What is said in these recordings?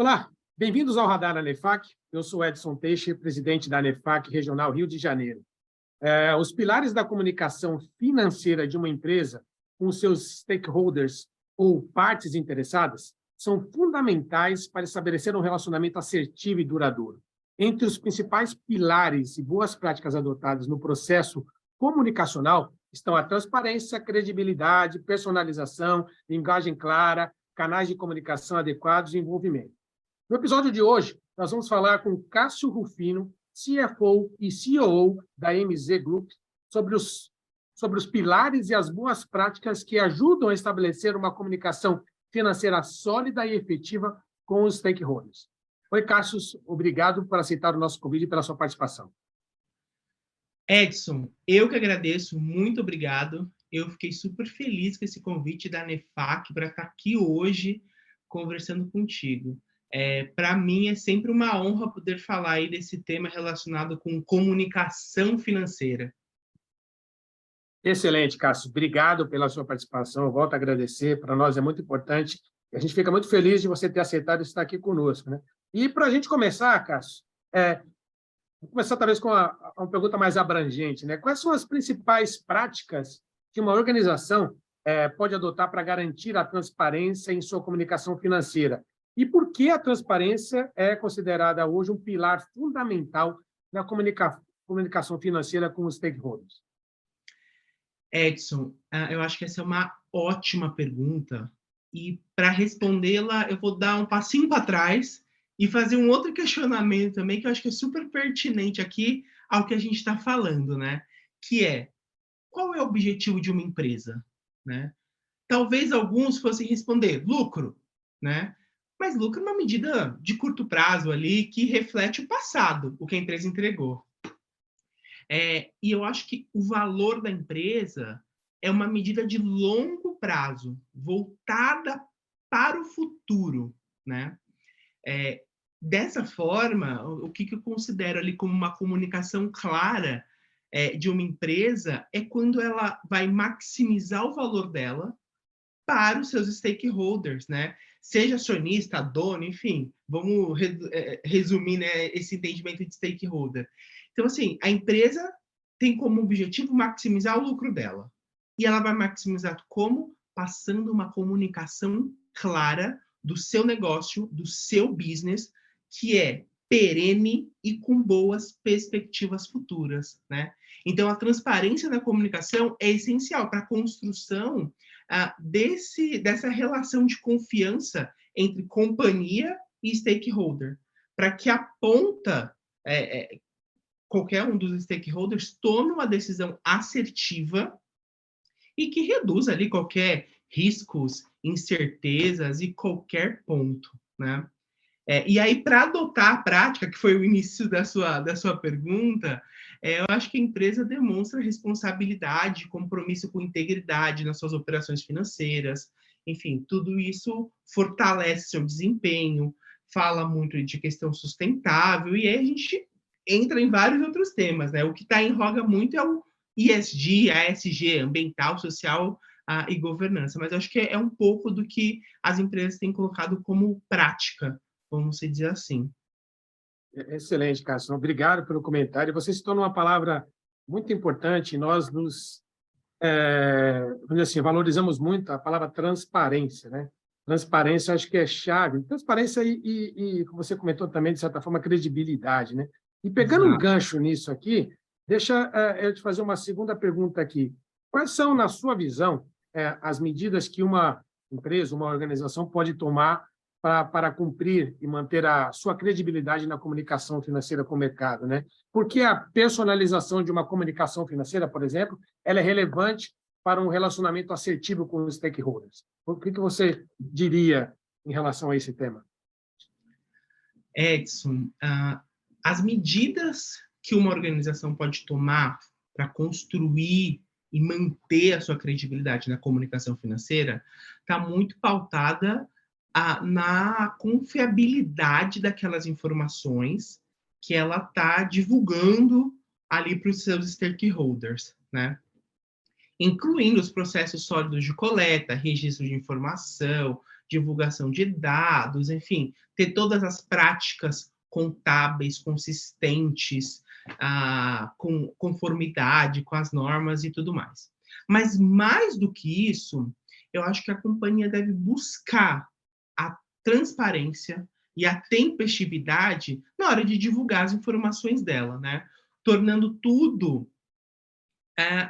Olá, bem-vindos ao Radar ANEFAC. Eu sou Edson Teixe, presidente da ANEFAC Regional Rio de Janeiro. Os pilares da comunicação financeira de uma empresa com seus stakeholders ou partes interessadas são fundamentais para estabelecer um relacionamento assertivo e duradouro. Entre os principais pilares e boas práticas adotadas no processo comunicacional estão a transparência, credibilidade, personalização, linguagem clara, canais de comunicação adequados e envolvimento. No episódio de hoje, nós vamos falar com Cássio Rufino, CFO e CEO da MZ Group, sobre os pilares e as boas práticas que ajudam a estabelecer uma comunicação financeira sólida e efetiva com os stakeholders. Oi, Cássio, obrigado por aceitar o nosso convite e pela sua participação. Edson, eu que agradeço, muito obrigado. Eu fiquei super feliz com esse convite da ANEFAC para estar aqui hoje conversando contigo. Para mim é sempre uma honra poder falar aí desse tema relacionado com comunicação financeira. Excelente, Cássio. Obrigado pela sua participação. Eu volto a agradecer. Para nós é muito importante. A gente fica muito feliz de você ter aceitado estar aqui conosco, né? E para a gente começar, Cássio, vou começar talvez com uma pergunta mais abrangente, né? Quais são as principais práticas que uma organização pode adotar para garantir a transparência em sua comunicação financeira? E por que a transparência é considerada hoje um pilar fundamental na comunicação financeira com os stakeholders? Edson, eu acho que essa é uma ótima pergunta. E para respondê-la, eu vou dar um passinho para trás e fazer um outro questionamento também, que eu acho que é super pertinente aqui ao que a gente está falando, né? Que é, qual é o objetivo de uma empresa? Né? Talvez alguns fossem responder lucro, né? Mas lucro é uma medida de curto prazo ali que reflete o passado, o que a empresa entregou. E eu acho que o valor da empresa é uma medida de longo prazo, voltada para o futuro, né? Dessa forma, o que eu considero ali como uma comunicação clara de uma empresa é quando ela vai maximizar o valor dela para os seus stakeholders, né? Seja acionista, dono, enfim, vamos resumir, né, esse entendimento de stakeholder. Então, assim, a empresa tem como objetivo maximizar o lucro dela. E ela vai maximizar como? Passando uma comunicação clara do seu negócio, do seu business, que é perene e com boas perspectivas futuras, né? Então, a transparência na comunicação é essencial para a construção dessa relação de confiança entre companhia e stakeholder, para que a ponta, qualquer um dos stakeholders tome uma decisão assertiva e que reduza ali qualquer riscos, incertezas e qualquer ponto, né? E aí, para adotar a prática, que foi o início da sua pergunta, eu acho que a empresa demonstra responsabilidade, compromisso com integridade nas suas operações financeiras. Enfim, tudo isso fortalece seu desempenho, fala muito de questão sustentável, e aí a gente entra em vários outros temas, né? O que está em voga muito é o ESG, ASG, ambiental, social e governança. Mas acho que é um pouco do que as empresas têm colocado como prática, vamos dizer assim. Excelente, Cássio. Obrigado pelo comentário. Você citou uma palavra muito importante. Nós vamos dizer assim, valorizamos muito a palavra transparência, né? Transparência, acho que é chave. Transparência e como você comentou também, de certa forma, credibilidade, né? E pegando um gancho nisso aqui, deixa eu te fazer uma segunda pergunta aqui. Quais são, na sua visão, as medidas que uma empresa, uma organização pode tomar para cumprir e manter a sua credibilidade na comunicação financeira com o mercado, né? Porque a personalização de uma comunicação financeira, por exemplo, ela é relevante para um relacionamento assertivo com os stakeholders. O que você diria em relação a esse tema? Edson, as medidas que uma organização pode tomar para construir e manter a sua credibilidade na comunicação financeira está muito pautada na confiabilidade daquelas informações que ela está divulgando ali para os seus stakeholders, né? Incluindo os processos sólidos de coleta, registro de informação, divulgação de dados, enfim, ter todas as práticas contábeis consistentes, com conformidade com as normas e tudo mais. Mas mais do que isso, eu acho que a companhia deve buscar a transparência e a tempestividade na hora de divulgar as informações dela, né? Tornando tudo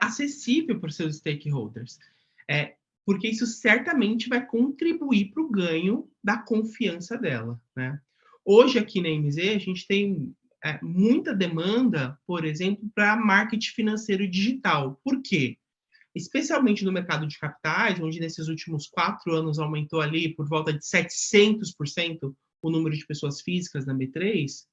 acessível para os seus stakeholders. Porque isso certamente vai contribuir para o ganho da confiança dela, né? Hoje, aqui na MZ, a gente tem muita demanda, por exemplo, para marketing financeiro digital. Por quê? Especialmente no mercado de capitais, onde nesses últimos 4 anos aumentou ali por volta de 700% o número de pessoas físicas na B3,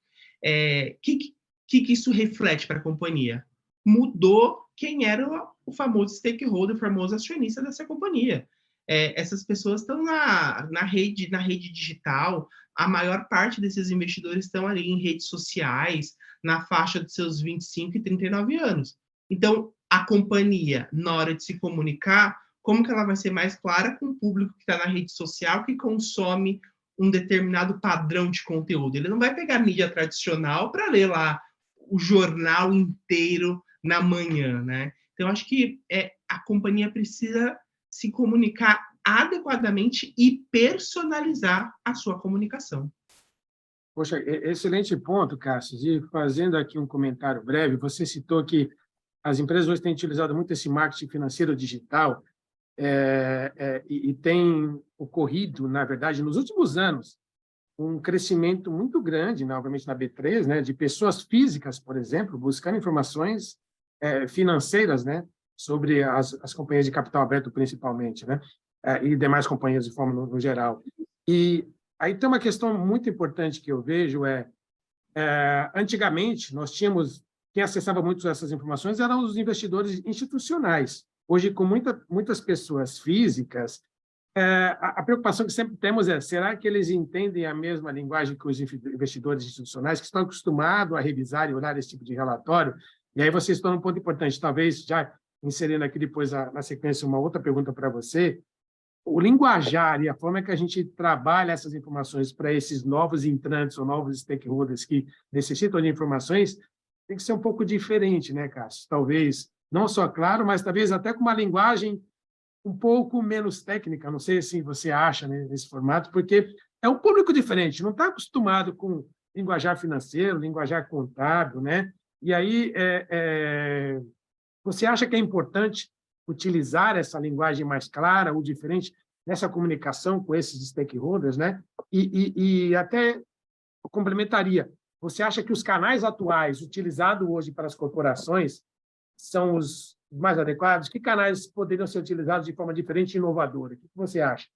que isso reflete para a companhia? Mudou quem era o famoso stakeholder, o famoso acionista dessa companhia. Essas pessoas estão na rede digital, a maior parte desses investidores estão ali em redes sociais, na faixa dos seus 25 e 39 anos. Então, a companhia, na hora de se comunicar, como que ela vai ser mais clara com o público que está na rede social, que consome um determinado padrão de conteúdo? Ele não vai pegar a mídia tradicional para ler lá o jornal inteiro na manhã, né? Então, acho que a companhia precisa se comunicar adequadamente e personalizar a sua comunicação. Poxa, excelente ponto, Cássio. E fazendo aqui um comentário breve, você citou que as empresas hoje têm utilizado muito esse marketing financeiro digital e tem ocorrido, na verdade, nos últimos anos, um crescimento muito grande, obviamente, na B3, né, de pessoas físicas, por exemplo, buscando informações financeiras, né, sobre as companhias de capital aberto, principalmente, né, e demais companhias de forma no geral. E aí tem uma questão muito importante que eu vejo, antigamente, nós tínhamos, quem acessava muito essas informações eram os investidores institucionais. Hoje, com muitas pessoas físicas, a preocupação que sempre temos será que eles entendem a mesma linguagem que os investidores institucionais, que estão acostumados a revisar e olhar esse tipo de relatório? E aí vocês estão num ponto importante, talvez já inserindo aqui depois, na sequência, uma outra pergunta para você. O linguajar e a forma que a gente trabalha essas informações para esses novos entrantes ou novos stakeholders que necessitam de informações tem que ser um pouco diferente, né, Cássio? Talvez não só claro, mas talvez até com uma linguagem um pouco menos técnica, não sei se você acha, né, nesse formato, porque é um público diferente, não está acostumado com linguajar financeiro, linguajar contábil, né? E aí, você acha que é importante utilizar essa linguagem mais clara ou diferente nessa comunicação com esses stakeholders, né? E até eu complementaria, você acha que os canais atuais utilizados hoje para as corporações são os mais adequados? Que canais poderiam ser utilizados de forma diferente e inovadora? O que você acha?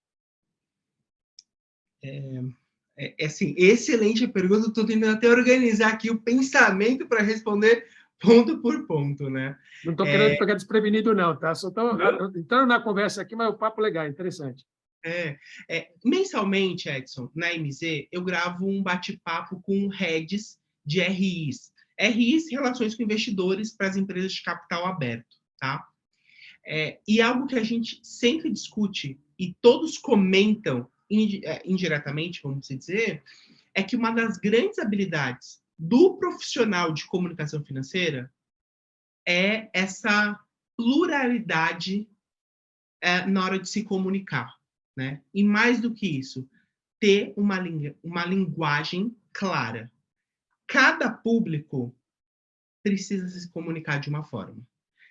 Assim, excelente pergunta. Estou tentando até organizar aqui o pensamento para responder ponto por ponto, né? Não estou querendo pegar desprevenido, não, tá? Só estou entrando na conversa aqui, mas o papo é legal, interessante. Mensalmente, Edson, na MZ, eu gravo um bate-papo com heads de RIs. RIs, relações com investidores para as empresas de capital aberto, tá? E algo que a gente sempre discute e todos comentam indiretamente, vamos dizer, é que uma das grandes habilidades do profissional de comunicação financeira é essa pluralidade na hora de se comunicar, né? E mais do que isso, ter uma linguagem clara. Cada público precisa se comunicar de uma forma.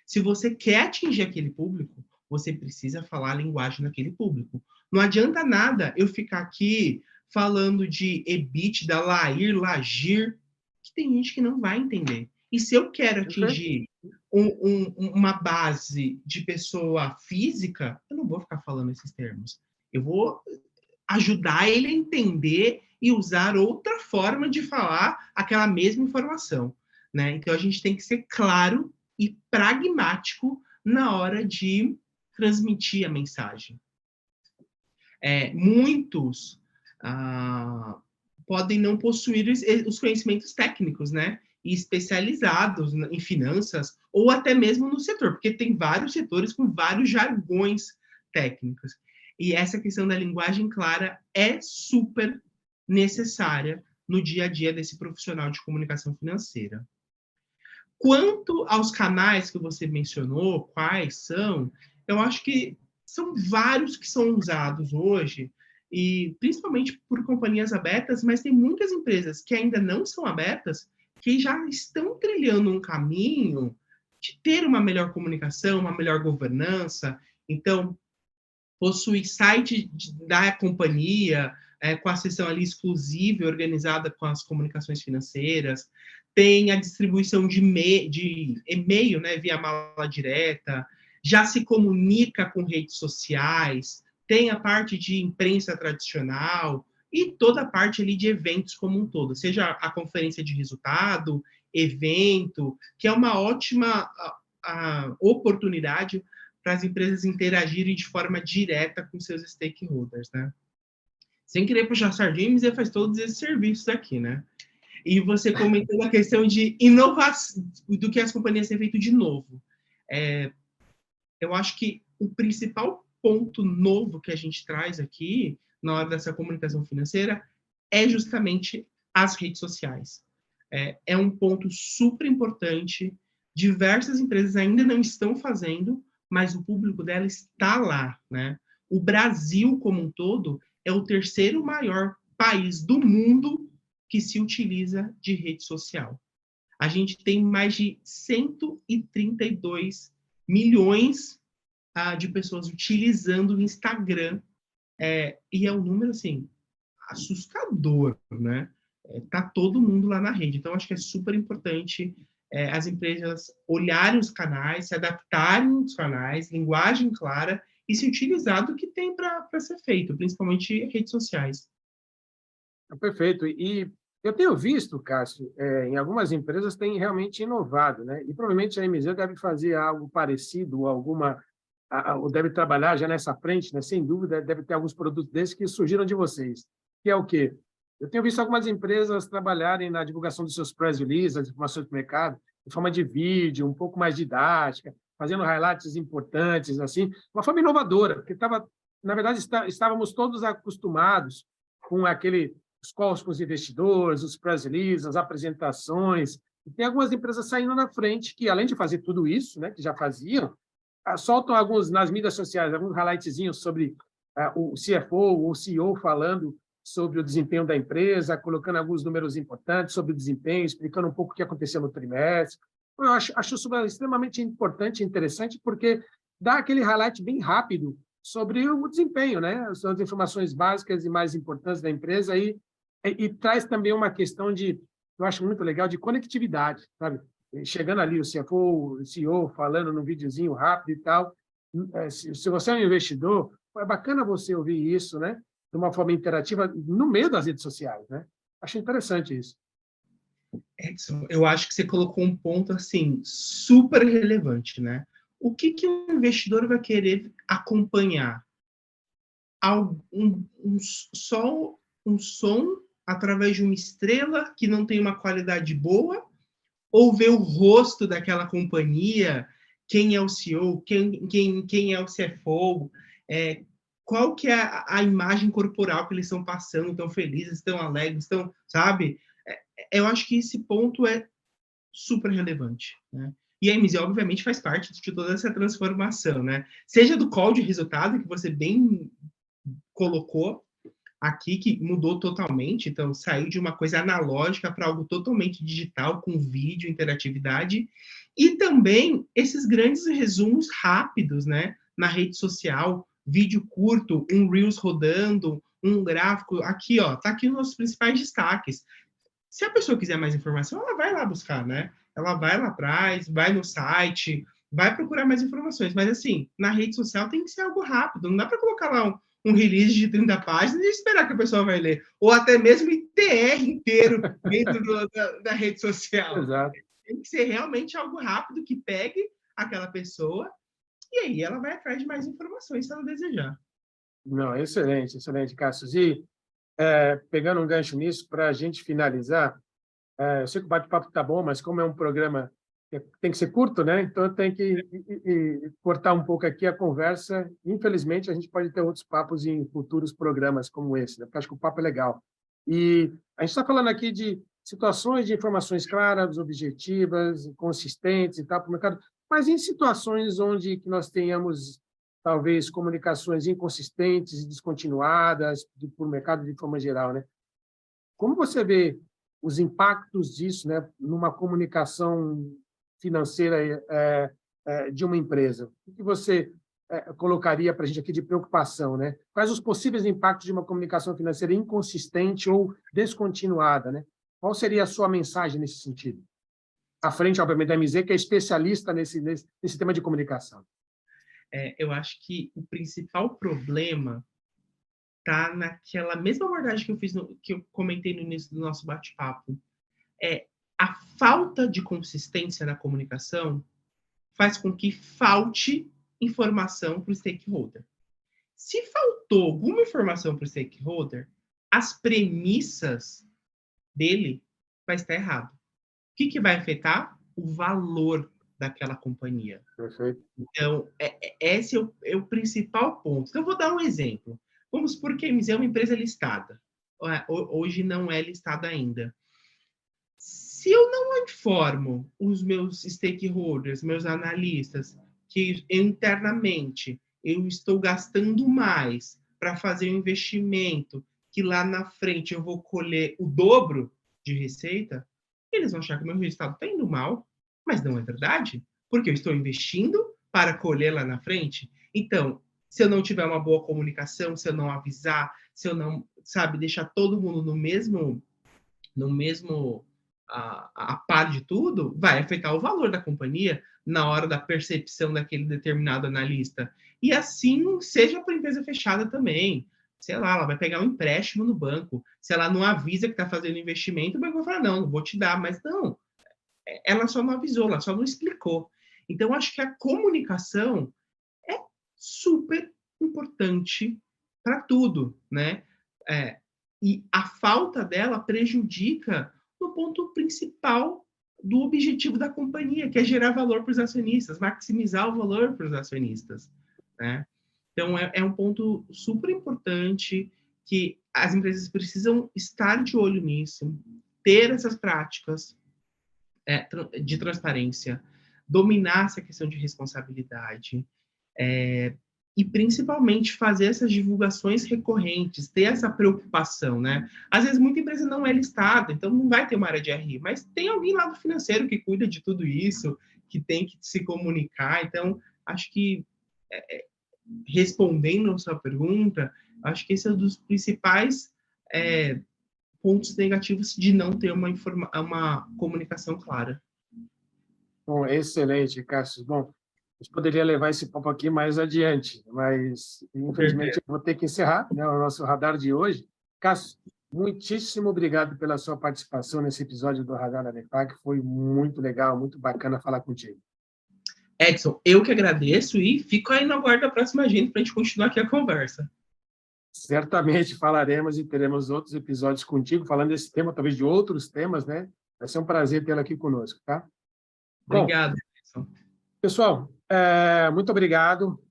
Se você quer atingir aquele público, você precisa falar a linguagem daquele público. Não adianta nada eu ficar aqui falando de EBITDA, LAIR, LAGIR, que tem gente que não vai entender. E se eu quero atingir uma base de pessoa física, eu não vou ficar falando esses termos. Eu vou ajudar ele a entender e usar outra forma de falar aquela mesma informação, né? Então, a gente tem que ser claro e pragmático na hora de transmitir a mensagem. Muitos podem não possuir os conhecimentos técnicos, né? E especializados em finanças ou até mesmo no setor, porque tem vários setores com vários jargões técnicos. E essa questão da linguagem clara é super necessária no dia a dia desse profissional de comunicação financeira. Quanto aos canais que você mencionou, quais são, eu acho que são vários que são usados hoje, e principalmente por companhias abertas, mas tem muitas empresas que ainda não são abertas, que já estão trilhando um caminho de ter uma melhor comunicação, uma melhor governança. Então, possui site da companhia, com a seção ali exclusiva e organizada com as comunicações financeiras, tem a distribuição de e-mail, né, via mala direta, já se comunica com redes sociais, tem a parte de imprensa tradicional e toda a parte ali de eventos como um todo, seja a conferência de resultado, evento, que é uma ótima oportunidade para as empresas interagirem de forma direta com seus stakeholders, né? Sem querer puxar sardinha, mas ele faz todos esses serviços aqui, né? E você comentou a questão de inovação, do que as companhias têm feito de novo. Eu acho que o principal ponto novo que a gente traz aqui, na hora dessa comunicação financeira, é justamente as redes sociais. É um ponto super importante, diversas empresas ainda não estão fazendo, mas o público dela está lá, né? O Brasil, como um todo, é o terceiro maior país do mundo que se utiliza de rede social. A gente tem mais de 132 milhões de pessoas utilizando o Instagram, e é um número, assim, assustador, né? Tá todo mundo lá na rede. Então, acho que é super importante as empresas olharem os canais, se adaptarem aos canais, linguagem clara, e se utilizar do que tem para ser feito, principalmente redes sociais. Perfeito. E eu tenho visto, Cássio, em algumas empresas tem realmente inovado, né? E provavelmente a MZ deve fazer algo parecido, ou deve trabalhar já nessa frente, né? Sem dúvida, deve ter alguns produtos desses que surgiram de vocês. Que é o quê? Eu tenho visto algumas empresas trabalharem na divulgação dos seus press releases, as informações do mercado, de forma de vídeo, um pouco mais didática, fazendo highlights importantes, assim, uma forma inovadora, porque na verdade, estávamos todos acostumados com os calls com os investidores, os press releases, as apresentações. E tem algumas empresas saindo na frente que, além de fazer tudo isso, né, que já faziam, soltam alguns nas mídias sociais, alguns highlightzinhos sobre o CFO ou o CEO falando sobre o desempenho da empresa, colocando alguns números importantes sobre o desempenho, explicando um pouco o que aconteceu no trimestre. Eu acho isso extremamente importante e interessante, porque dá aquele highlight bem rápido sobre o desempenho, né? São as informações básicas e mais importantes da empresa e traz também uma questão eu acho muito legal, de conectividade, sabe? Chegando ali o CFO, o CEO falando num videozinho rápido e tal. Se você é um investidor, é bacana você ouvir isso, né? De uma forma interativa no meio das redes sociais, né? Acho interessante isso. Edson, eu acho que você colocou um ponto assim super relevante, né? O que o investidor vai querer acompanhar? Só um som através de uma estrela que não tem uma qualidade boa, ou ver o rosto daquela companhia, quem é o CEO, quem é o CFO, qual que é a imagem corporal que eles estão passando, estão felizes, estão alegres, estão, sabe? Eu acho que esse ponto é super relevante, né? E a MZ, obviamente, faz parte de toda essa transformação, né? Seja do call de resultado, que você bem colocou aqui, que mudou totalmente, então saiu de uma coisa analógica para algo totalmente digital, com vídeo, interatividade, e também esses grandes resumos rápidos, né? Na rede social, vídeo curto, um Reels rodando, um gráfico, aqui, ó, tá aqui os nossos principais destaques. Se a pessoa quiser mais informação, ela vai lá buscar, né? Ela vai lá atrás, vai no site, vai procurar mais informações. Mas, assim, na rede social tem que ser algo rápido. Não dá para colocar lá um release de 30 páginas e esperar que a pessoa vai ler. Ou até mesmo ITR inteiro dentro da rede social. Exato. Tem que ser realmente algo rápido que pegue aquela pessoa e aí ela vai atrás de mais informações se ela desejar. Não, excelente, excelente, Cássio. E pegando um gancho nisso, para a gente finalizar, eu sei que o bate-papo está bom, mas como é um programa tem que ser curto, né? Então, eu tenho que cortar um pouco aqui a conversa. Infelizmente, a gente pode ter outros papos em futuros programas como esse, né? Porque acho que o papo é legal. E a gente está falando aqui de situações de informações claras, objetivas, consistentes e tal para o mercado, mas em situações onde que nós tenhamos, talvez, comunicações inconsistentes e descontinuadas por mercado de forma geral, né? Como você vê os impactos disso, né, numa comunicação financeira de uma empresa? O que você colocaria para a gente aqui de preocupação, né? Quais os possíveis impactos de uma comunicação financeira inconsistente ou descontinuada, né? Qual seria a sua mensagem nesse sentido? À frente, obviamente, da MZ, que é especialista nesse tema de comunicação. Eu acho que o principal problema está naquela mesma abordagem que eu fiz, que eu comentei no início do nosso bate-papo. A falta de consistência na comunicação faz com que falte informação para o stakeholder. Se faltou alguma informação para o stakeholder, as premissas dele vai estar errado. O que vai afetar? O valor daquela companhia. Perfeito. Então, esse é o principal ponto. Então, eu vou dar um exemplo. Vamos supor que a MZ é uma empresa listada. Hoje não é listada ainda. Se eu não informo os meus stakeholders, meus analistas, que internamente eu estou gastando mais para fazer um investimento que lá na frente eu vou colher o dobro de receita, eles vão achar que o meu resultado está indo mal, mas não é verdade, porque eu estou investindo para colher lá na frente. Então, se eu não tiver uma boa comunicação, se eu não avisar, se eu não, deixar todo mundo no mesmo a par de tudo, vai afetar o valor da companhia na hora da percepção daquele determinado analista. E assim seja para a empresa fechada também. Sei lá, ela vai pegar um empréstimo no banco. Se ela não avisa que está fazendo investimento, o banco vai falar, não vou te dar. Mas não, ela só não avisou, ela só não explicou. Então, acho que a comunicação é super importante para tudo, né? E a falta dela prejudica no ponto principal do objetivo da companhia, que é gerar valor para os acionistas, maximizar o valor para os acionistas, né? Então, é um ponto super importante que as empresas precisam estar de olho nisso, ter essas práticas de transparência, dominar essa questão de responsabilidade, e principalmente fazer essas divulgações recorrentes, ter essa preocupação, né? Às vezes muita empresa não é listada, então não vai ter uma área de RI, mas tem alguém lá do financeiro que cuida de tudo isso, que tem que se comunicar. Então, acho que, respondendo a sua pergunta, acho que esse é um dos principais pontos negativos de não ter uma comunicação clara. Bom, excelente, Cássio. Bom, a gente poderia levar esse papo aqui mais adiante, mas, infelizmente, eu vou ter que encerrar, né, o nosso radar de hoje. Cássio, muitíssimo obrigado pela sua participação nesse episódio do Radar da NEFAC. Foi muito legal, muito bacana falar contigo. Edson, eu que agradeço e fico aí na guarda da próxima agenda para a gente continuar aqui a conversa. Certamente falaremos e teremos outros episódios contigo, falando desse tema, talvez de outros temas, né? Vai ser um prazer tê-la aqui conosco, tá? Obrigado, Edson. Pessoal, muito obrigado.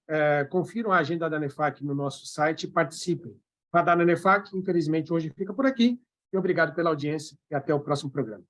Confiram a agenda da NEFAC no nosso site e participem. Radar da NEFAC, infelizmente, hoje fica por aqui. E obrigado pela audiência e até o próximo programa.